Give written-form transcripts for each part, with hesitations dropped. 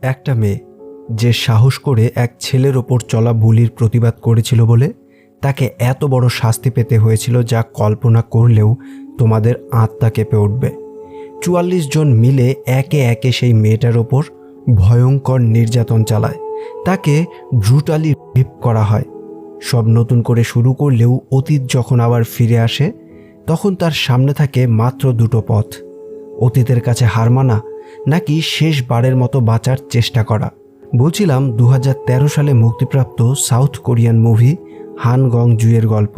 একটা মেয়ে যে সাহস করে এক ছেলের ওপর চলা বুলির প্রতিবাদ করেছিল বলে তাকে এত বড় শাস্তি পেতে হয়েছিল যা কল্পনা করলেও তোমাদের আত্মা কেঁপে উঠবে। 44 জন মিলে একে একে সেই মেয়েটার ওপর ভয়ঙ্কর নির্যাতন চালায়, তাকে ব্রুটালি রেপ করা হয়। সব নতুন করে শুরু করলেও অতীত যখন আবার ফিরে আসে তখন তার সামনে থাকে মাত্র দুটো পথ: অতীতের কাছে হার মানা নাকি শেষবারের মতো বাঁচার চেষ্টা করা। বলছিলাম 2013 সালে মুক্তিপ্রাপ্ত সাউথ কোরিয়ান মুভি হান গং জুয়ের গল্প,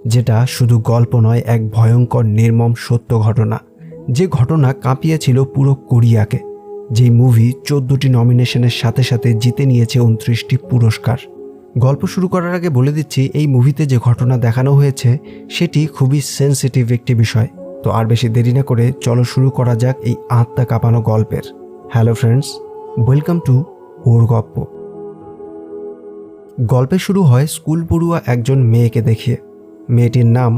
যেটা শুধু গল্প নয়, এক ভয়ঙ্কর নির্মম সত্য ঘটনা, যে ঘটনা কাঁপিয়েছিল পুরো কোরিয়াকে। যেই মুভি 14টি নমিনেশনের সাথে সাথে জিতে নিয়েছে 29টি পুরস্কার। গল্প শুরু করার আগে বলে দিচ্ছি, এই মুভিতে যে ঘটনা দেখানো হয়েছে সেটি খুবই সেন্সিটিভ একটি বিষয়। তো আর বেশি দেরি না করে চলো শুরু করা যাক এই আত্মা কাঁপানো গল্পের। হ্যালো ফ্রেন্ডস, ওয়েলকাম টু ওর গপ্প। গল্পে শুরু হয় স্কুল পড়ুয়া একজন মেয়েকে দেখিয়ে। মেয়েটির নাম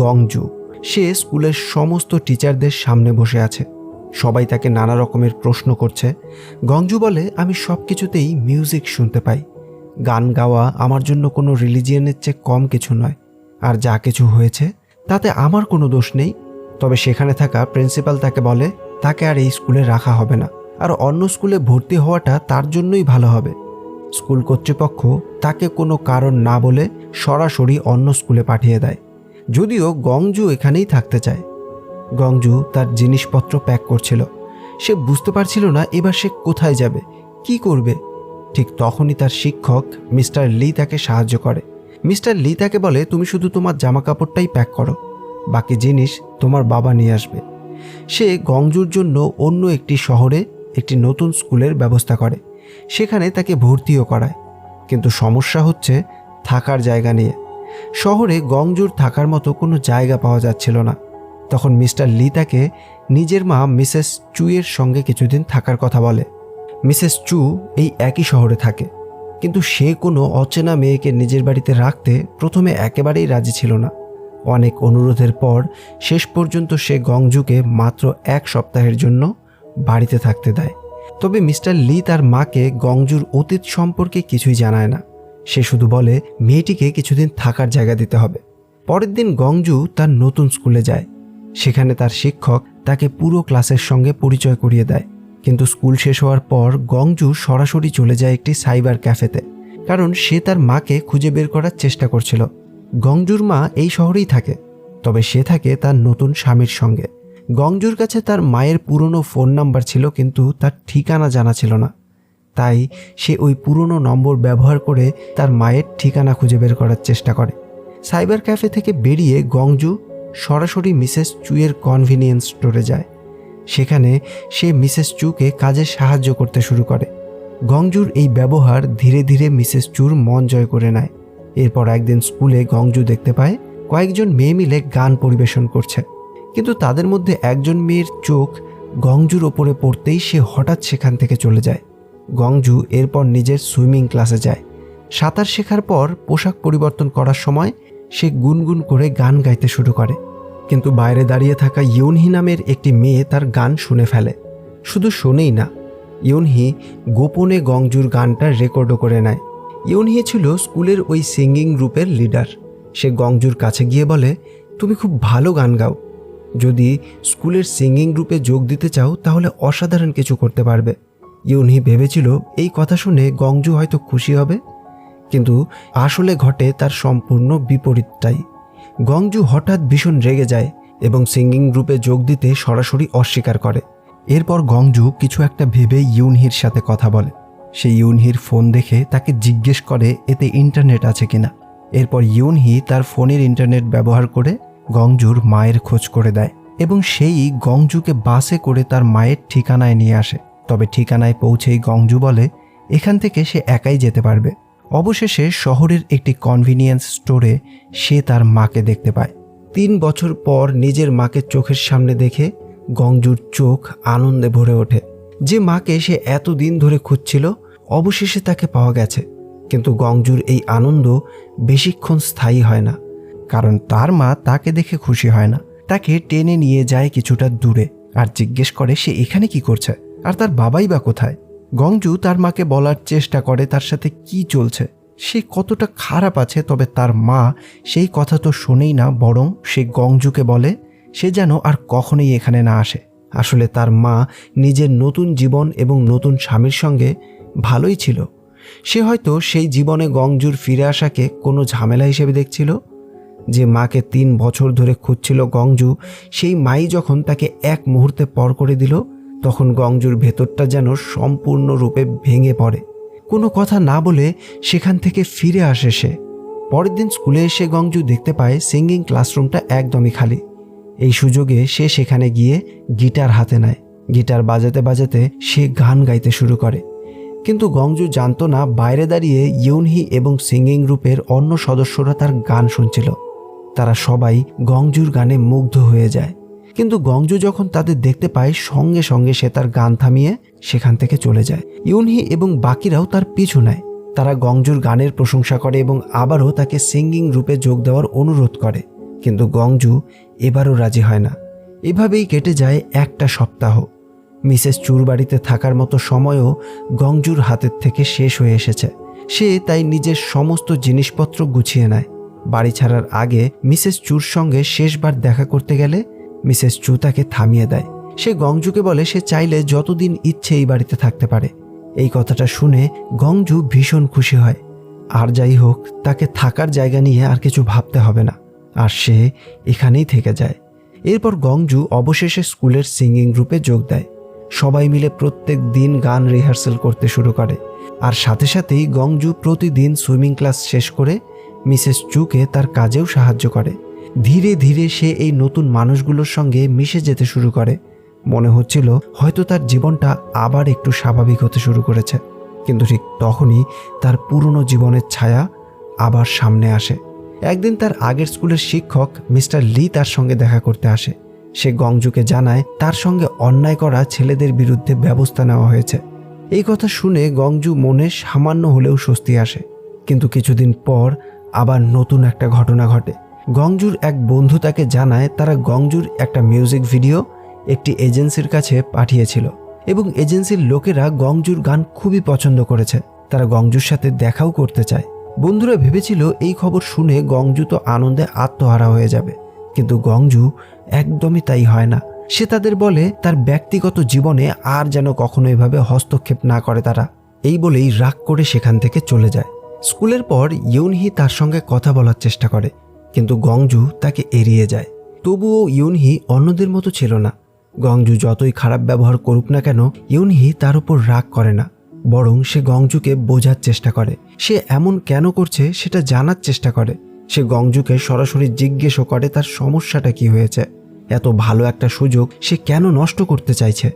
গংজু। সে স্কুলের সমস্ত টিচারদের সামনে বসে আছে। সবাই তাকে নানা রকমের প্রশ্ন করছে। গংজু বলে, আমি সব কিছুতেই মিউজিক শুনতে পাই। গান গাওয়া আমার জন্য কোনো রিলিজিয়নের চেয়ে কম কিছু নয়। আর যা কিছু হয়েছে তাতে আমার কোনো দোষ নেই। তবে সেখানে থাকা প্রিন্সিপাল তাকে বলে তাকে আর এই স্কুলে রাখা হবে না, আর অন্য স্কুলে ভর্তি হওয়াটা তার জন্যই ভালো হবে। স্কুল কর্তৃপক্ষ তাকে কোনো কারণ না বলে সরাসরি অন্য স্কুলে পাঠিয়ে দেয়, যদিও গংজু এখানেই থাকতে চায়। গংজু তার জিনিসপত্র প্যাক করছিল। সে বুঝতে পারছিল না এবার সে কোথায় যাবে, কি করবে। ঠিক তখনই তার শিক্ষক মিস্টার লি তাকে সাহায্য করে। মিস্টার লি তাকে বলে, তুমি শুধু তোমার জামা কাপড়টাই প্যাক করো, বাকি জিনিস তোমার বাবা নিয়ে আসবে। সে গংজুর জন্য অন্য একটি শহরে একটি নতুন স্কুলের ব্যবস্থা করে। সেখানে তাকে ভর্তিও করায়। কিন্তু সমস্যা হচ্ছে থাকার জায়গা নিয়ে। শহরে গংজুর থাকার মতো কোনো জায়গা পাওয়া যাচ্ছিল না। তখন মিস্টার লি তাকে নিজের মা মিসেস চুয়ের সঙ্গে কিছুদিন থাকার কথা বলে। মিসেস চু এই একই শহরে থাকে, কিন্তু সে কোনো অচেনা মেয়েকে নিজের বাড়িতে রাখতে প্রথমে একেবারেই রাজি ছিল না। অনেক অনুরোধের পর শেষ পর্যন্ত সে গংজুকে মাত্র 1 সপ্তাহের জন্য বাড়িতে থাকতে দেয়। তবে মিস্টার লি তার মাকে গংজুর অতীত সম্পর্কে কিছুই জানায় না। সে শুধু বলে মেয়েটিকে কিছুদিন থাকার জায়গা দিতে হবে। পরের দিন গংজু তার নতুন স্কুলে যায়। সেখানে তার শিক্ষক তাকে পুরো ক্লাসের সঙ্গে পরিচয় করিয়ে দেয়। কিন্তু স্কুল শেষ হওয়ার পর গংজু সরাসরি চলে যায় একটি সাইবার ক্যাফেতে, কারণ সে তার মাকে খুঁজে বের করার চেষ্টা করছিল। গংজুর মা এই শহরেই থাকে, তবে সে থাকে তার নতুন স্বামীর সঙ্গে। গংজুর কাছে তার মায়ের পুরনো ফোন নাম্বার ছিল, কিন্তু তার ঠিকানা জানা ছিল না। তাই সে ওই পুরনো নম্বর ব্যবহার করে তার মায়ের ঠিকানা খুঁজে বের করার চেষ্টা করে। সাইবার ক্যাফে থেকে বেরিয়ে গংজু সরাসরি মিসেস চুয়ের কনভিনিয়েন্স স্টোরে যায়। সেখানে সে মিসেস চুকে কাজে সাহায্য করতে শুরু করে। গংজুর এই ব্যবহার ধীরে ধীরে মিসেস চুর মন জয় করে নেয়। এরপর একদিন স্কুলে গংজু দেখতে পায় কয়েকজন মেয়ে মিলে গান পরিবেশন করছে, কিন্তু তাদের মধ্যে একজন মেয়ের চোখ গংজুর ওপরে পড়তেই সে হঠাৎ সেখান থেকে চলে যায়। গংজু এরপর নিজের সুইমিং ক্লাসে যায়। সাঁতার শেখার পর পোশাক পরিবর্তন করার সময় সে গুনগুন করে গান গাইতে শুরু করে, কিন্তু বাইরে দাঁড়িয়ে থাকা ইউনহি নামের একটি মেয়ে তার গান শুনে ফেলে। শুধু শোনেই না, ইউনহি গোপনে গংজুর গানটা রেকর্ডও করে নেয়। ইউনহি ছিল স্কুলের ওই সিঙ্গিং গ্রুপের লিডার। সে গংজুর কাছে গিয়ে বলে, তুমি খুব ভালো গান গাও। যদি স্কুলের সিঙ্গিং গ্রুপে যোগ দিতে চাও তাহলে অসাধারণ কিছু করতে পারবে। ইউনহি ভেবেছিল এই কথা শুনে গংজু হয়তো খুশি হবে, কিন্তু আসলে ঘটে তার সম্পূর্ণ বিপরীতটাই। গংজু হঠাৎ ভীষণ রেগে যায় এবং সিঙ্গিং গ্রুপে যোগ দিতে সরাসরি অস্বীকার করে। এরপর গংজু কিছু একটা ভেবে ইউনহির সাথে কথা বলে। সে ইউনহির ফোন দেখে তাকে জিজ্ঞেস করে এতে ইন্টারনেট আছে কিনা। এরপর ইউনহি তার ফোনের ইন্টারনেট ব্যবহার করে গংজুর মায়ের খোঁজ করে দেয় এবং সেই গংজুকে বাসে করে তার মায়ের ঠিকানায় নিয়ে আসে। তবে ঠিকানায় পৌঁছেই গংজু বলে এখান থেকে সে একাই যেতে পারবে। অবশেষে শহরের একটি কনভিনিয়েন্স স্টোরে সে তার মাকে দেখতে পায়। 3 বছর পর নিজের মাকে চোখের সামনে দেখে গংজুর চোখ আনন্দে ভরে ওঠে। যে মাকে সে এতদিন ধরে খুঁজছিল অবশেষে তাকে পাওয়া গেছে। কিন্তু গংজুর এই আনন্দ বেশিক্ষণ স্থায়ী হয় না, কারণ তার মা তাকে দেখে খুশি হয় না। তাকে টেনে নিয়ে যায় কিছুটা দূরে আর জিজ্ঞেস করে সে এখানে কি করছে আর তার বাবাই বা কোথায়। গংজু তার মাকে বলার চেষ্টা করে তার সাথে কি চলছে, সে কতটা খারাপ আছে, তবে তার মা সেই কথা তো শোনেই না, বরং সে গংজুকে বলে সে যেন আর কখনোই এখানে না আসে। আসলে তার মা নিজের নতুন জীবন এবং নতুন স্বামীর সঙ্গে ভালোই ছিল। সে হয়তো সেই জীবনে গংজুর ফিরে আসাকে কোনো ঝামেলা হিসেবে দেখছিল। যে মাকে 3 বছর ধরে খুঁজছিল গংজু, সেই মাই যখন তাকে এক মুহূর্তে পর করে দিল, তখন গংজুর ভেতরটা যেন সম্পূর্ণরূপে ভেঙে পড়ে। কোনো কথা না বলে সেখান থেকে ফিরে আসে সে। পরের দিন স্কুলে এসে গংজু দেখতে পায় সিঙ্গিং ক্লাসরুমটা একদমই খালি। এই সুযোগে সে সেখানে গিয়ে গিটার হাতে নেয়। গিটার বাজাতে বাজাতে সে গান গাইতে শুরু করে। কিন্তু গংজু জানতো না বাইরে দাঁড়িয়ে ইউনহি এবং সিঙ্গিং গ্রুপের অন্য সদস্যরা তার গান শুনছিল। তারা সবাই গংজুর গানে মুগ্ধ হয়ে যায়। কিন্তু গংজু যখন তাদের দেখতে পায়, সঙ্গে সঙ্গে সে তার গান থামিয়ে সেখান থেকে চলে যায়। ইউনহি এবং বাকিরাও তার পিছু নেয়। তারা গংজুর গানের প্রশংসা করে এবং আবারও তাকে সিঙ্গিং গ্রুপে যোগ দেওয়ার অনুরোধ করে। কিন্তু গংজু এবারও রাজি হয় না। এভাবেই কেটে যায় একটা সপ্তাহ। মিসেস চুর বাড়িতে থাকার মতো সময়ও গংজুর হাতের থেকে শেষ হয়ে এসেছে। সে তাই নিজের সমস্ত জিনিসপত্র গুছিয়ে নেয়। বাড়ি ছাড়ার আগে মিসেস চুর সঙ্গে শেষবার দেখা করতে গেলে মিসেস চু তাকে থামিয়ে দেয়। সে গংজুকে বলে সে চাইলে যতদিন ইচ্ছে এই বাড়িতে থাকতে পারে। এই কথাটা শুনে গংজু ভীষণ খুশি হয়। আর যাই হোক, তাকে থাকার জায়গা নিয়ে আর কিছু ভাবতে হবে না, আর সে এখানেই থেকে যায়। এরপর গংজু অবশেষে স্কুলের সিঙ্গিং গ্রুপে যোগ দেয়। সবাই মিলে প্রত্যেক দিন গান রিহার্সাল করতে শুরু করে। আর সাথে সাথেই গংজু প্রতিদিন সুইমিং ক্লাস শেষ করে মিসেস চুকে তার কাজেও সাহায্য করে। ধীরে ধীরে সে এই নতুন মানুষগুলোর সঙ্গে মিশে যেতে শুরু করে। মনে হচ্ছিল হয়তো তার জীবনটা আবার একটু স্বাভাবিক হতে শুরু করেছে। কিন্তু ঠিক তখনই তার পুরনো জীবনের ছায়া আবার সামনে আসে। একদিন তার আগের স্কুলের শিক্ষক মিস্টার লি তার সঙ্গে দেখা করতে আসে। সে গংজুকে জানায় তার সঙ্গে অন্যায় করা ছেলেদের বিরুদ্ধে ব্যবস্থা নেওয়া হয়েছে। এই কথা শুনে গংজু মনে সামান্য হলেও স্বস্তি আসে। কিন্তু কিছুদিন পর আবার নতুন একটা ঘটনা ঘটে। গংজুর এক বন্ধু তাকে জানায় তারা গংজুর একটা মিউজিক ভিডিও একটি এজেন্সির কাছে পাঠিয়েছিল এবং এজেন্সির লোকেরা গংজুর গান খুবই পছন্দ করেছে। তারা গংজুর সাথে দেখাও করতে চায়। বন্ধুরা ভেবেছিল এই খবর শুনে গংজু তো আনন্দে আত্মহারা হয়ে যাবে, কিন্তু গংজু একদমই তাই হয় না। সে তাদের বলে তার ব্যক্তিগত জীবনে আর যেন কখনো এভাবে হস্তক্ষেপ না করে তারা। এই বলেই রাগ করে সেখান থেকে চলে যায়। স্কুলের পর ইউনহি তার সঙ্গে কথা বলার চেষ্টা করে, কিন্তু গংজু তাকে এড়িয়ে যায়। তবুও ইউনহি অন্যদের মতো ছিল না। গংজু যতই খারাপ ব্যবহার করুক না কেন, ইউনহি তার উপর রাগ করে না, বরং সে গংজুকে বোঝার চেষ্টা করে। সে এমন কেন করছে সেটা জানার চেষ্টা করে। সে গংজুকে সরাসরি জিজ্ঞেসও করে তার সমস্যাটা কি হয়েছে। এত ভালো একটা সুযোগ সে কেন নষ্ট করতে চাইছে।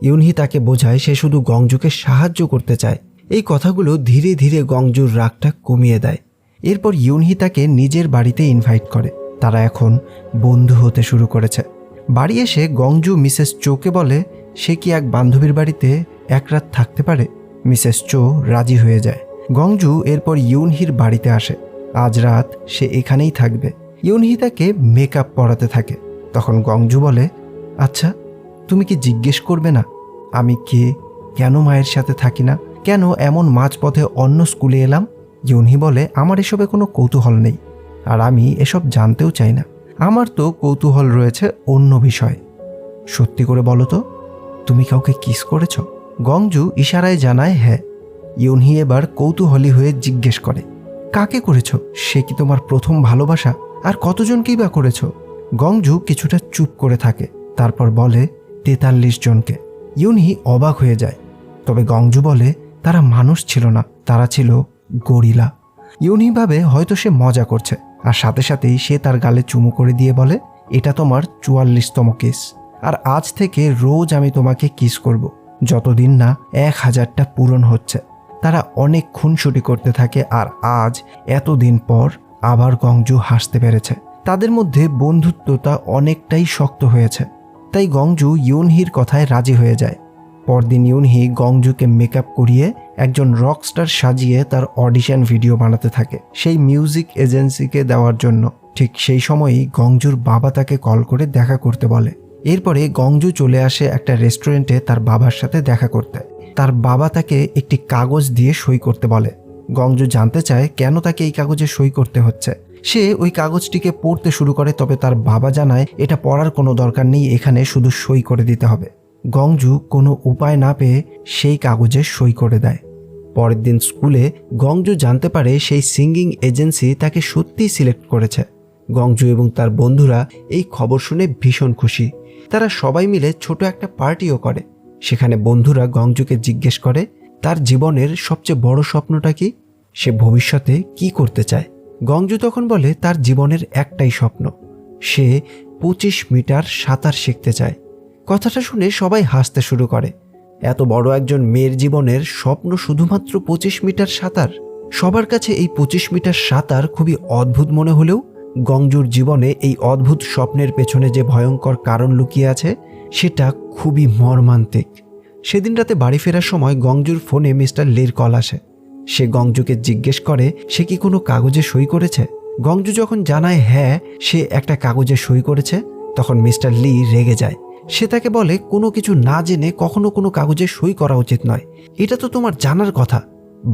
ইউনহি তাকে বোঝায় সে শুধু গংজুকে সাহায্য করতে চায়। এই কথাগুলো ধীরে ধীরে গংজুর রাগটা কমিয়ে দেয়। এরপর ইউনহি তাকে নিজের বাড়িতে ইনভাইট করে। তারা এখন বন্ধু হতে শুরু করেছে। বাড়ি এসে গংজু মিসেস চোকে বলে সে কি এক বান্ধবীর বাড়িতে এক রাত থাকতে পারে। মিসেস চো রাজি হয়ে যায়। গংজু এরপর ইউনহির বাড়িতে আসে। আজ রাত সে এখানেই থাকবে। ইউনহি তাকে মেকআপ পরাতে থাকে। তখন গংজু বলে, আচ্ছা তুমি কি জিজ্ঞেস করবে না আমি কে, কেন মায়ের সাথে থাকি না, কেন এমন মাঝপথে অন্য স্কুলে এলাম? ইউনহি বলে, আমার এসবে কোনো কৌতূহল নেই, আর আমি এসব জানতেও চাই না। আমার তো কৌতূহল রয়েছে অন্য বিষয়ে। সত্যি করে বলো তো, তুমি কাউকে কিস করেছ? গংজু ইশারায় জানায় হ্যাঁ। ইউনহি এবার কৌতূহলী হয়ে জিজ্ঞেস করে, কাকে করেছ? সে কি তোমার প্রথম ভালোবাসা? আর কতজনকেই বা করেছ? গংজু কিছুটা চুপ করে থাকে, তারপর বলে 43 জনকে। ইউনহি অবাক হয়ে যায়। তবে গংজু বলে তারা মানুষ ছিল না, তারা ছিল গরিলা। ইউনহি ভাবে হয়তো সে মজা করছে, আর সাথে সাথেই সে তার গালে চুমু করে দিয়ে বলে, এটা তোমার 44তম কিস, আর আজ থেকে রোজ আমি তোমাকে কিস করব, যতদিন না 1000টা পূরণ হচ্ছে। তারা অনেক খুনসুটি করতে থাকে, আর আজ এতদিন পর আবার গংজু হাসতে পেরেছে। তাদের মধ্যে বন্ধুত্বটা অনেকটাই শক্ত হয়েছে। তাই গংজু ইউনহির কথায় রাজি হয়ে যায়। পরদিন ইউনহি গংজুকে মেকআপ করিয়ে একজন রকস্টার সাজিয়ে তার অডিশন ভিডিও বানাতে থাকে সেই মিউজিক এজেন্সিকে দেওয়ার জন্য। ঠিক সেই সময়ই গংজুর বাবা তাকে কল করে দেখা করতে বলে। এরপরে গংজু চলে আসে একটা রেস্টুরেন্টে তার বাবার সাথে দেখা করতে। তার বাবা তাকে একটি কাগজ দিয়ে সই করতে বলে। গংজু জানতে চায় কেন তাকে এই কাগজে সই করতে হচ্ছে। সে ওই কাগজটিকে পড়তে শুরু করে, তবে তার বাবা জানায় এটা পড়ার কোনো দরকার নেই, এখানে শুধু সই করে দিতে হবে। গংজু কোনো উপায় না পেয়ে সেই কাগজে সই করে দেয়। পরের দিন স্কুলে গংজু জানতে পারে সেই সিঙ্গিং এজেন্সি তাকে সত্যিই সিলেক্ট করেছে। গংজু এবং তার বন্ধুরা এই খবর শুনে ভীষণ খুশি। তারা সবাই মিলে ছোট একটা পার্টিও করে। সেখানে বন্ধুরা গংজুকে জিজ্ঞেস করে তার জীবনের সবচেয়ে বড় স্বপ্নটা কি, সে ভবিষ্যতে কি করতে চায়। গংজু তখন বলে তার জীবনের একটাই স্বপ্ন, সে 25 মিটার সাঁতার শিখতে চায়। কথাটা শুনে সবাই হাসতে শুরু করে। এত বড় একজন মেয়ের জীবনের স্বপ্ন শুধুমাত্র 25 মিটার সাঁতার। সবার কাছে এই 25 মিটার সাঁতার খুবই অদ্ভুত মনে হলেও গংজুর জীবনে এই অদ্ভুত স্বপ্নের পেছনে যে ভয়ঙ্কর কারণ লুকিয়ে আছে সেটা খুবই মর্মান্তিক। সেদিন রাতে বাড়ি ফেরার সময় গংজুর ফোনে মিস্টার লির কল আসে। সে গংজুকে জিজ্ঞেস করে সে কি কোনো কাগজে সই করেছে। গংজু যখন জানায় হ্যাঁ সে একটা কাগজে সই করেছে, তখন মিস্টার লি রেগে যায়। সে তাকে বলে কোনো কিছু না জেনে কখনো কোনো কাগজে সই করা উচিত নয়, এটা তো তোমার জানার কথা।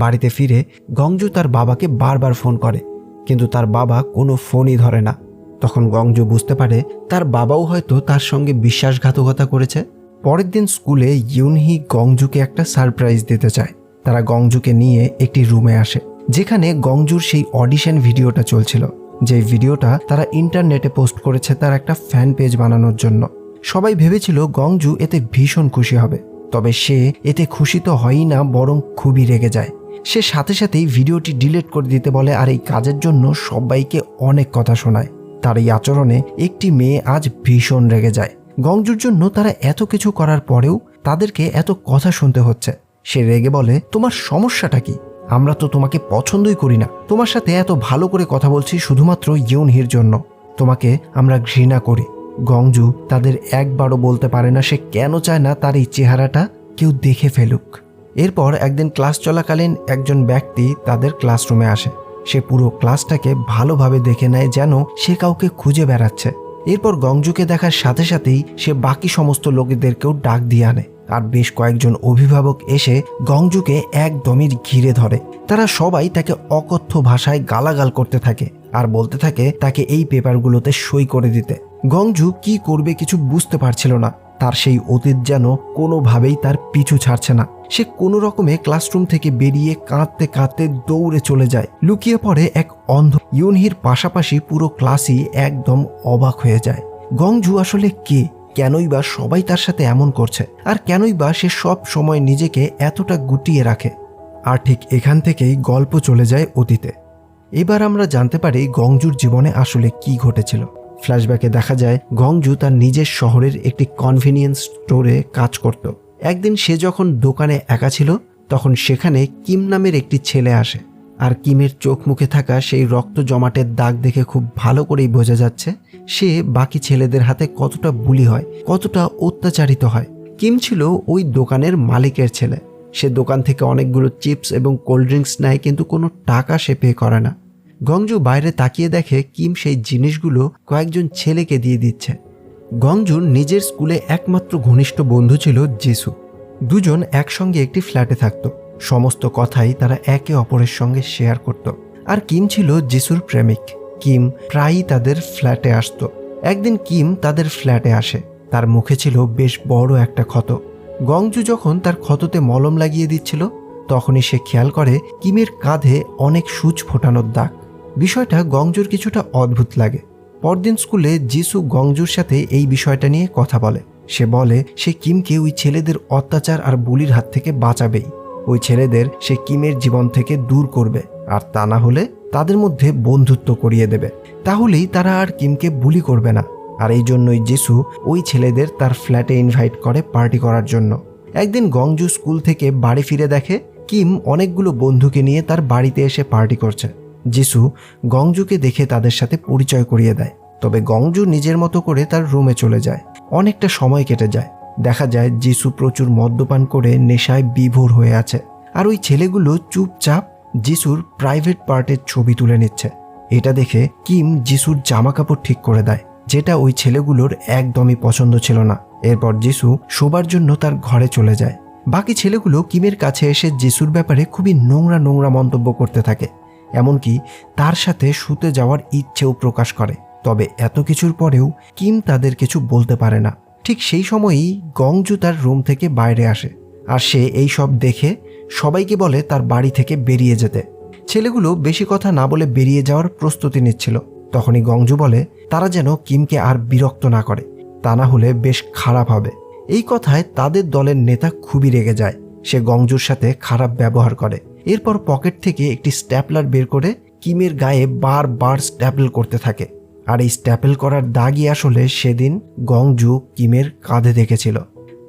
বাড়িতে ফিরে গংজু তার বাবাকে বারবার ফোন করে, কিন্তু তার বাবা কোনো ফোনই ধরে না। তখন গংজু বুঝতে পারে তার বাবাও হয়তো তার সঙ্গে বিশ্বাসঘাতকতা করেছে। পরের দিন স্কুলে ইউনহি গংজুকে একটা সারপ্রাইজ দিতে চায়। তারা গংজুকে নিয়ে একটি রুমে আসে, যেখানে গংজুর সেই অডিশন ভিডিওটা চলছিল, যে ভিডিওটা তারা ইন্টারনেটে পোস্ট করেছে তার একটা ফ্যান পেজ বানানোর জন্য। সবাই ভেবেছিল গংজু এতে ভীষণ খুশি হবে, তবে সে এতে খুশি তো হয়ই না, বরং খুবই রেগে যায়। সে সাথে সাথেই ভিডিওটি ডিলিট করে দিতে বলে, আর এই কাজের জন্য সবাইকে অনেক কথা শোনায়। তার এই আচরণে একটি মেয়ে আজ ভীষণ রেগে যায়। গংজুর জন্য তারা এত কিছু করার পরেও তাদেরকে এত কথা শুনতে হচ্ছে। সে রেগে বলে, তোমার সমস্যাটা কি? আমরা তো তোমাকে পছন্দই করি না, তোমার সাথে এত ভালো করে কথা বলছি শুধুমাত্র ইউনহির জন্য, তোমাকে আমরা ঘৃণা করি। গংজু তাদের একবারও বলতে পারে না সে কেন চায় না তার এই চেহারাটা কেউ দেখে ফেলুক। এরপর একদিন ক্লাস চলাকালীন একজন ব্যক্তি তাদের ক্লাসরুমে আসে। সে পুরো ক্লাসটাকে ভালোভাবে দেখে নেয়, যেন সে কাউকে খুঁজে বেড়াচ্ছে। এরপর গংজুকে দেখার সাথে সাথেই সে বাকি সমস্ত লোকেদেরকেও ডাক দিয়ে আনে, আর বেশ কয়েকজন অভিভাবক এসে গংজুকে একদমই ঘিরে ধরে। তারা সবাই তাকে অকথ্য ভাষায় গালাগাল করতে থাকে আর বলতে থাকে তাকে এই পেপারগুলোতে সই করে দিতে। গংজু কি করবে কিছু বুঝতে পারছিল না। তার সেই অতীত যেন কোনোভাবেই তার পিছু ছাড়ছে না। সে কোনো রকমে ক্লাসরুম থেকে বেরিয়ে কাঁদতে কাঁদতে দৌড়ে চলে যায়, লুকিয়ে পড়ে এক অন্ধ। ইউনহির পাশাপাশি পুরো ক্লাসই একদম অবাক হয়ে যায়। গংজু আসলে কে? কেনই বা সবাই তার সাথে এমন করছে? আর কেনই বা সে সব সময় নিজেকে এতটা গুটিয়ে রাখে? আর ঠিক এখান থেকেই গল্প চলে যায় অতীতে। এবার আমরা জানতে পারি গংজুর জীবনে আসলে কি ঘটেছিল। ফ্ল্যাশব্যাকে দেখা যায় গংজু তার নিজের শহরের একটি কনভেনিয়েন্স স্টোরে কাজ করত। একদিন সে যখন দোকানে একা ছিল, তখন সেখানে কিম নামের একটি ছেলে আসে। আর কিমের চোখ মুখে থাকা সেই রক্ত জমাটের দাগ দেখে খুব ভালো করেই বোঝা যাচ্ছে সে বাকি ছেলেদের হাতে কতটা বুলি হয়, কতটা অত্যাচারিত হয়। কিম ছিল ওই দোকানের মালিকের ছেলে। সে দোকান থেকে অনেকগুলো চিপস এবং কোল্ড ড্রিঙ্কস নেয়, কিন্তু কোনো টাকা সে পে করে না। গংজু বাইরে তাকিয়ে দেখে কিম সেই জিনিসগুলো কয়েকজন ছেলেকে দিয়ে দিচ্ছে। গংজুর নিজের স্কুলে একমাত্র ঘনিষ্ঠ বন্ধু ছিল জিসু। দুজন একসঙ্গে একটি ফ্ল্যাটে থাকত। সমস্ত কথাই তারা একে অপরের সঙ্গে শেয়ার করত। আর কিম ছিল জিসুর প্রেমিক। কিম প্রায়ই তাদের ফ্ল্যাটে আসত। একদিন কিম তাদের ফ্ল্যাটে আসে। তার মুখে ছিল বেশ বড় একটা ক্ষত। গংজু যখন তার ক্ষততে মলম লাগিয়ে দিচ্ছিল, তখনই সে খেয়াল করে কিমের কাঁধে অনেক সূচ ফোটানোর দাগ। বিষয়টা গংজুর কিছুটা অদ্ভুত লাগে। পরদিন স্কুলে জিসু গংজুর সাথে এই বিষয়টা নিয়ে কথা বলে। সে বলে সে কিমকে ওই ছেলেদের অত্যাচার আর বুলির হাত থেকে বাঁচাবেই। ওই ছেলেদের সে কিমের জীবন থেকে দূর করবে, আর তা না হলে তাদের মধ্যে বন্ধুত্ব করিয়ে দেবে। তাহলেই তারা আর কিমকে বুলি করবে না। আর এই জন্যই জিসু ওই ছেলেদের তার ফ্ল্যাটে ইনভাইট করে পার্টি করার জন্য। একদিন গংজু স্কুল থেকে বাড়ি ফিরে দেখে কিম অনেকগুলো বন্ধুকে নিয়ে তার বাড়িতে এসে পার্টি করছে। জিসু গংজুকে দেখে তাদের সাথে পরিচয় করিয়ে দেয়, তবে গংজু নিজের মতো করে তার রুমে চলে যায়। অনেকটা সময় কেটে যায়। দেখা যায় জিসু প্রচুর মদ্যপান করে নেশায় বিভোর হয়ে আছে, আর ওই ছেলেগুলো চুপচাপ জিসুর প্রাইভেট পার্টের ছবি তুলে নিচ্ছে। এটা দেখে কিম জিসুর জামা কাপড় ঠিক করে দেয়, যেটা ওই ছেলেগুলোর একদমই পছন্দ ছিল না। এরপর জিসু শোবার জন্য তার ঘরে চলে যায়। বাকি ছেলেগুলো কিমের কাছে এসে জিসুর ব্যাপারে খুবই নোংরা নোংরা মন্তব্য করতে থাকে, এমনকি তার সাথে শুতে যাওয়ার ইচ্ছেও প্রকাশ করে। তবে এত কিছুর পরেও কিম তাদের কিছু বলতে পারে না। ঠিক সেই সময়ই গংজু তার রুম থেকে বাইরে আসে, আর সে এই সব দেখে সবাইকে বলে তার বাড়ি থেকে বেরিয়ে যেতে। ছেলেগুলো বেশি কথা না বলে বেরিয়ে যাওয়ার প্রস্তুতি নিচ্ছিল। তখনই গংজু বলে তারা যেন কিমকে আর বিরক্ত না করে, তা না হলে বেশ খারাপ হবে। এই কথায় তাদের দলের নেতা খুবই রেগে যায়। সে গংজুর সাথে খারাপ ব্যবহার করে। এরপর পকেট থেকে একটি স্ট্যাপলার বের করে কিমের গায়ে বারবার স্ট্যাপল করতে থাকে। আর এই স্ট্যাপল করার দাগই আসলে সেদিন গংজু কিমের কাঁধে দেখেছিল।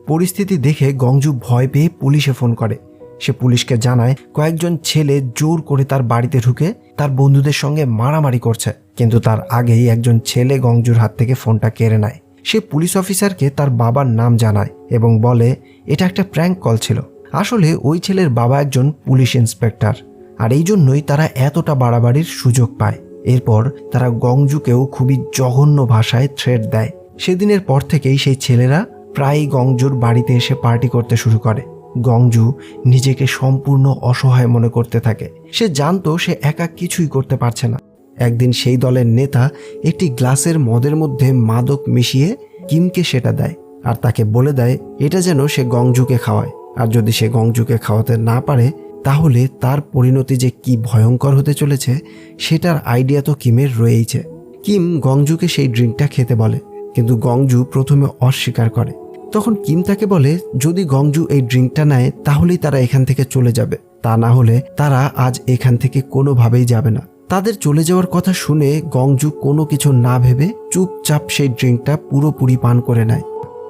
পরিস্থিতি দেখে গংজু ভয় পেয়ে পুলিশে ফোন করে। সে পুলিশকে জানায় কয়েকজন ছেলে জোর করে তার বাড়িতে ঢুকে তার বন্ধুদের সঙ্গে মারামারি করছে, কিন্তু তার আগেই একজন ছেলে গংজুর হাত থেকে ফোনটা কেড়ে নেয়। সে পুলিশ অফিসারকে তার বাবার নাম জানায় এবং বলে এটা একটা প্র্যাঙ্ক কল ছিল। আসলে ওই ছেলের বাবা একজন পুলিশ ইন্সপেক্টর, আর এই জন্যই তারা এতটা বাড়াবাড়ির সুযোগ পায়। এরপর তারা গংজুকেও খুবই জঘন্য ভাষায় থ্রেট দেয়। সেদিনের পর থেকেই সেই ছেলেরা প্রায়ই গংজুর বাড়িতে এসে পার্টি করতে শুরু করে। গংজু নিজেকে সম্পূর্ণ অসহায় মনে করতে থাকে। সে জানতো সে একা কিছুই করতে পারছে না। একদিন সেই দলের নেতা একটি গ্লাসের মদের মধ্যে মাদক মিশিয়ে কিমকে সেটা দেয়, আর তাকে বলে দেয় এটা যেন সে গংজুকে খাওয়ায়, আর যদি সে গংজুকে খাওয়াতে না পারে তাহলে তার পরিণতি যে কি ভয়ঙ্কর হতে চলেছে সেটার আইডিয়া তো কিমের রয়েইছে। কিম গংজুকে সেই ড্রিঙ্কটা খেতে বলে, কিন্তু গংজু প্রথমে অস্বীকার করে। তখন কিম তাকে বলে যদি গংজু এই ড্রিঙ্কটা নেয় তাহলেই তারা এখান থেকে চলে যাবে, তা না হলে তারা আজ এখান থেকে কোনোভাবেই যাবে না। তাদের চলে যাওয়ার কথা শুনে গংজু কোনো কিছু না ভেবে চুপচাপ সেই ড্রিঙ্কটা পুরোপুরি পান করে নেয়।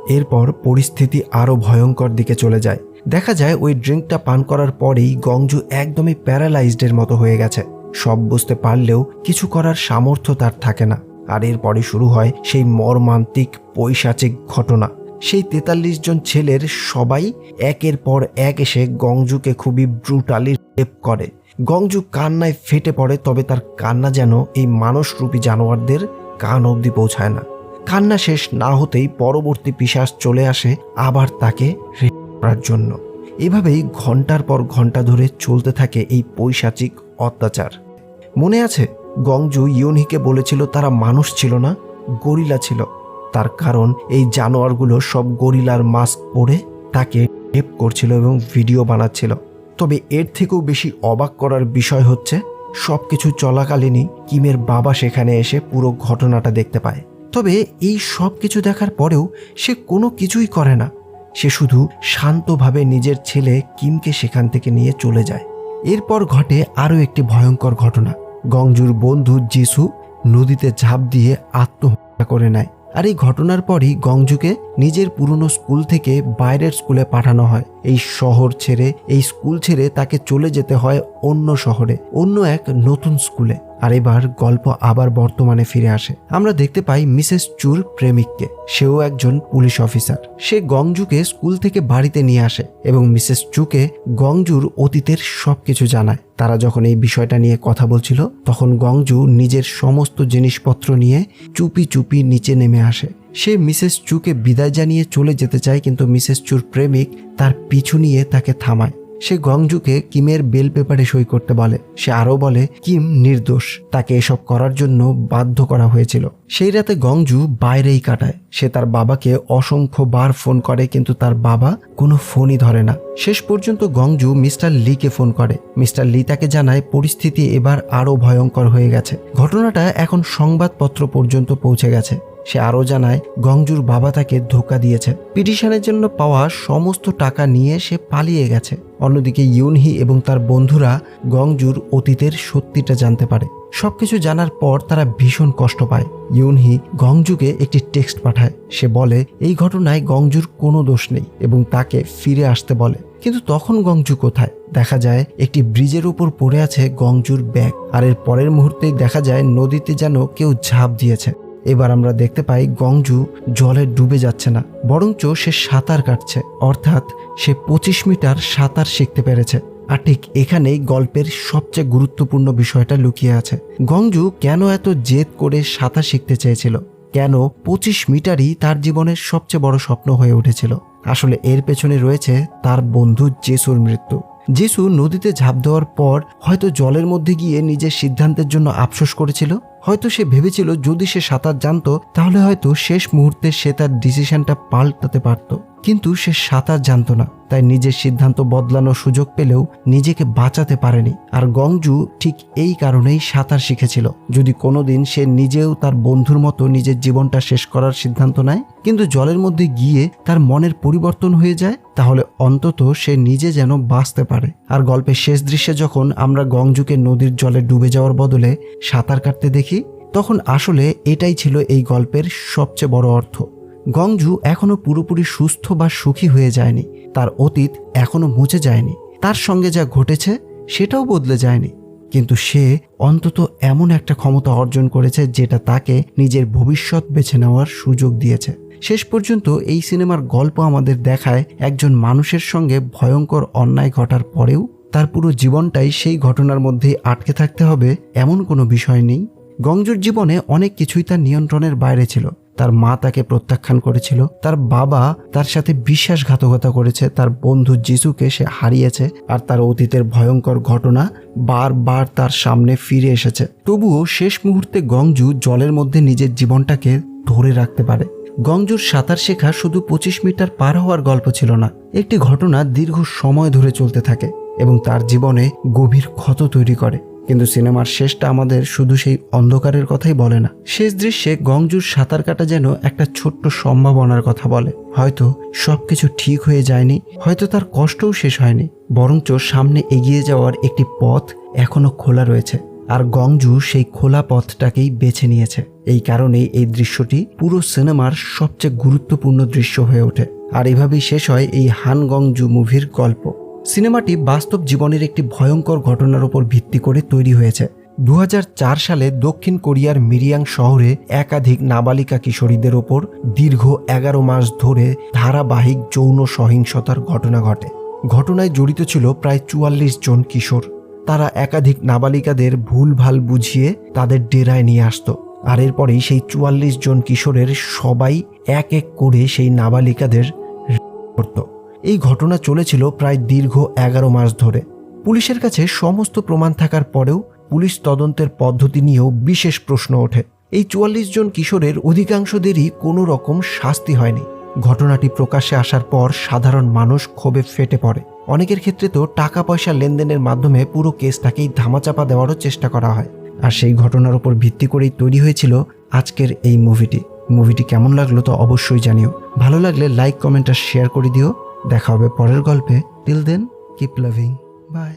এরপর পরিস্থিতি আরও ভয়ঙ্কর দিকে চলে যায়। দেখা যায় ওই ড্রিঙ্কটা পান করার পরেই গংজু একদমই প্যারালাইজডের মতো হয়ে গেছে। সব বুঝতে পারলেও কিছু করার সামর্থ্য তার থাকে না। আর এরপরে শুরু হয় সেই মর্মান্তিক পৈশাচিক ঘটনা। সেই 43 জন ছেলের সবাই একের পর এক এসে গংজুকে খুবই ব্রুটালি রেপ করে। গংজু কান্নায় ফেটে পড়ে, তবে তার কান্না যেন এই মানুষরূপী জানোয়ারদের কান অবধি পৌঁছায় না। কান্না শেষ না হতেই পরবর্তী পিশাচ চলে আসে আবার তাকে রেপ করার জন্য। এভাবেই ঘন্টার পর ঘন্টা ধরে চলতে থাকে এই পৈশাচিক অত্যাচার। মনে আছে গংজু ইউনহিকে বলেছিল তারা মানুষ ছিল না, গরিলা ছিল। তার কারণ এই জানোয়ারগুলো সব গরিলার মাস্ক পরে তাকে রেপ করছিল এবং ভিডিও বানাচ্ছিল। তবে এর থেকেও বেশি অবাক করার বিষয় হচ্ছে সবকিছু চলাকালীনই কিমের বাবা সেখানে এসে পুরো ঘটনাটা দেখতে পায়। তবে এই সব কিছু দেখার পরেও সে কোনো কিছুই করে না। সে শুধু শান্তভাবে নিজের ছেলে কিমকে সেখান থেকে নিয়ে চলে যায়। এরপর ঘটে আরও একটি ভয়ঙ্কর ঘটনা। গংজুর বন্ধু জিসু নদীতে ঝাঁপ দিয়ে আত্মহত্যা করে নেয়। আর এই ঘটনার পরই গংজুকে নিজের পুরনো স্কুল থেকে বাইরের স্কুলে পাঠানো হয়। এই শহর ছেড়ে, এই স্কুল ছেড়ে তাকে চলে যেতে হয় অন্য শহরে, অন্য এক নতুন স্কুলে। আর এবার গল্প আবার বর্তমানে ফিরে আসে। আমরা দেখতে পাই মিসেস চুর প্রেমিককে। সেও একজন পুলিশ অফিসার। সে গংজুকে স্কুল থেকে বাড়িতে নিয়ে আসে এবং মিসেস চুকে গংজুর অতীতের সবকিছু জানায়। তারা যখন এই বিষয়টা নিয়ে কথা বলছিল তখন গংজু নিজের সমস্ত জিনিসপত্র নিয়ে চুপি চুপি নিচে নেমে আসে। সে মিসেস চুকে বিদায় জানিয়ে চলে যেতে চায়, কিন্তু মিসেস চুর প্রেমিক তার পিছু নিয়ে তাকে থামায়। সে গংজুকে কিমের বেল পেপারে সই করতে বলে। সে আরও বলে কিম নির্দোষ, তাকে এসব করার জন্য বাধ্য করা হয়েছিল। সেই রাতে গংজু বাইরেই কাটায়। সে তার বাবাকে অসংখ্য বার ফোন করে, কিন্তু তার বাবা কোনো ফোনই ধরে না। শেষ পর্যন্ত গংজু মিস্টার লিকে ফোন করে। মিস্টার লি তাকে জানায় পরিস্থিতি এবার আরও ভয়ঙ্কর হয়ে গেছে। ঘটনাটা এখন সংবাদপত্র পর্যন্ত পৌঁছে গেছে। সে আরও জানায় গংজুর বাবা তাকে ধোঁকা দিয়েছে। পিটিশনের জন্য পাওয়া সমস্ত টাকা নিয়ে সে পালিয়ে গেছে। অন্যদিকে ইউনহি এবং তার বন্ধুরা গংজুর অতীতের সত্যিটা জানতে পারে। সবকিছু জানার পর তারা ভীষণ কষ্ট পায়। ইউনহি গংজুকে একটি টেক্সট পাঠায়। সে বলে এই ঘটনায় গংজুর কোনো দোষ নেই এবং তাকে ফিরে আসতে বলে। কিন্তু তখন গংজু কোথায়? দেখা যায় একটি ব্রিজের উপর পড়ে আছে গংজুর ব্যাগ, আর এর পরের মুহূর্তেই দেখা যায় নদীতে যেন কেউ ঝাঁপ দিয়েছে। এবার আমরা দেখতে পাই গংজু জলে ডুবে যাচ্ছে না, বরঞ্চ সে সাঁতার কাটছে। অর্থাৎ সে 25 মিটার সাঁতার শিখতে পেরেছে। আর ঠিক এখানেই গল্পের সবচেয়ে গুরুত্বপূর্ণ বিষয়টা লুকিয়ে আছে। গংজু কেন এত জেদ করে সাঁতার শিখতে চেয়েছিল? কেন 25 মিটারই তার জীবনের সবচেয়ে বড় স্বপ্ন হয়ে উঠেছিল? আসলে এর পেছনে রয়েছে তার বন্ধু জেসুর মৃত্যু। জেসু নদীতে ঝাঁপ দেওয়ার পর হয়তো জলের মধ্যে গিয়ে নিজের সিদ্ধান্তের জন্য আফসোস করেছিল। হয়তো সে ভেবেছিল যদি সে সাঁতার জানতো তাহলে হয়তো শেষ মুহূর্তে সে তার ডিসিশনটা পাল্টাতে পারত, কিন্তু সে সাঁতার জানতো না, তাই নিজের সিদ্ধান্ত বদলানোর সুযোগ পেলেও নিজেকে বাঁচাতে পারেনি। আর গংজু ঠিক এই কারণেই সাঁতার শিখেছিল। যদি কোনোদিন সে নিজেও তার বন্ধুর মতো নিজের জীবনটা শেষ করার সিদ্ধান্ত নেয়, কিন্তু জলের মধ্যে গিয়ে তার মনের পরিবর্তন হয়ে যায়, তাহলে অন্তত সে নিজে যেন বাঁচতে পারে। আর গল্পের শেষ দৃশ্যে যখন আমরা গংজুকে নদীর জলে ডুবে যাওয়ার বদলে সাঁতার কাটতে দেখি, তখন আসলে এটাই ছিল এই গল্পের সবচেয়ে বড় অর্থ। গংজু এখনো পুরোপুরি সুস্থ বা সুখী হয়ে যায়নি, তার অতীত এখনো মুছে যায়নি, তার সঙ্গে যা ঘটেছে সেটাও বদলে যায়নি, কিন্তু সে অন্তত এমন একটা ক্ষমতা অর্জন করেছে যেটা তাকে নিজের ভবিষ্যৎ বেছে নেওয়ার সুযোগ দিয়েছে। শেষ পর্যন্ত এই সিনেমার গল্প আমাদের দেখায় একজন মানুষের সঙ্গে ভয়ঙ্কর অন্যায় ঘটার পরেও তার পুরো জীবনটাই সেই ঘটনার মধ্যে আটকে থাকতে হবে এমন কোনো বিষয় নেই। গংজুর জীবনে অনেক কিছুই তার নিয়ন্ত্রণের বাইরে ছিল। তার মা তাকে প্রত্যাখ্যান করেছিল, তার বাবা তার সাথে বিশ্বাসঘাতকতা করেছে, তার বন্ধু যিশুকে সে হারিয়েছে, আর তার অতীতের ভয়ঙ্কর ঘটনা বারবার তার সামনে ফিরে এসেছে। তবুও শেষ মুহূর্তে গংজু জলের মধ্যে নিজের জীবনটাকে ধরে রাখতে পারে। গংজুর সাঁতার শেখা শুধু 25 মিটার পার হওয়ার গল্প ছিল না, একটি ঘটনা দীর্ঘ সময় ধরে চলতে থাকে এবং তার জীবনে গভীর ক্ষত তৈরি করে। কিন্তু সিনেমার শেষটা আমাদের শুধু সেই অন্ধকারের কথাই বলে না। শেষ দৃশ্যে গংজুর সাঁতার কাটা যেন একটা ছোট্ট সম্ভাবনার কথা বলে। হয়তো সবকিছু ঠিক হয়ে যায়নি, হয়তো তার কষ্টও শেষ হয়নি, বরঞ্চ সামনে এগিয়ে যাওয়ার একটি পথ এখনো খোলা রয়েছে। আর গংজু সেই খোলা পথটাকেই বেছে নিয়েছে। এই কারণেই এই দৃশ্যটি পুরো সিনেমার সবচেয়ে গুরুত্বপূর্ণ দৃশ্য হয়ে ওঠে। আর এভাবেই শেষ হয় এই হান গংজু মুভির গল্প। সিনেমাটি বাস্তব জীবনের একটি ভয়ঙ্কর ঘটনার উপর ভিত্তি করে তৈরি হয়েছে। 2004 সালে দক্ষিণ কোরিয়ার মিরিয়াং শহরে একাধিক নাবালিকা কিশোরীদের ওপর দীর্ঘ 11 মাস ধরে ধারাবাহিক যৌন সহিংসতার ঘটনা ঘটে। ঘটনায় জড়িত ছিল প্রায় 44 জন কিশোর। তারা একাধিক নাবালিকাদের ভুলভাল বুঝিয়ে তাদের ডেরায় নিয়ে আসতো, আর এরপরেই সেই 44 জন কিশোরের সবাই এক এক করে সেই নাবালিকাদের করত। এই ঘটনা চলেছিল প্রায় দীর্ঘ 11 মাস ধরে। পুলিশের কাছে সমস্ত প্রমাণ থাকার পরেও পুলিশ তদন্তের পদ্ধতি নিয়েও বিশেষ প্রশ্ন ওঠে। এই 44 জন কিশোরের অধিকাংশদেরই কোনো রকম শাস্তি হয়নি। ঘটনাটি প্রকাশ্যে আসার পর সাধারণ মানুষ ক্ষোভে ফেটে পড়ে। অনেকের ক্ষেত্রে তো টাকা পয়সা লেনদেনের মাধ্যমে পুরো কেসটাকেই ধামাচাপা দেওয়ারও চেষ্টা করা হয়। আর সেই ঘটনার উপর ভিত্তি করেই তৈরি হয়েছিল আজকের এই মুভিটি কেমন লাগলো তো অবশ্যই জানিও। ভালো লাগলে লাইক, কমেন্ট আর শেয়ার করে দিও। দেখা হবে পরের গল্পে। Till then, keep loving, by.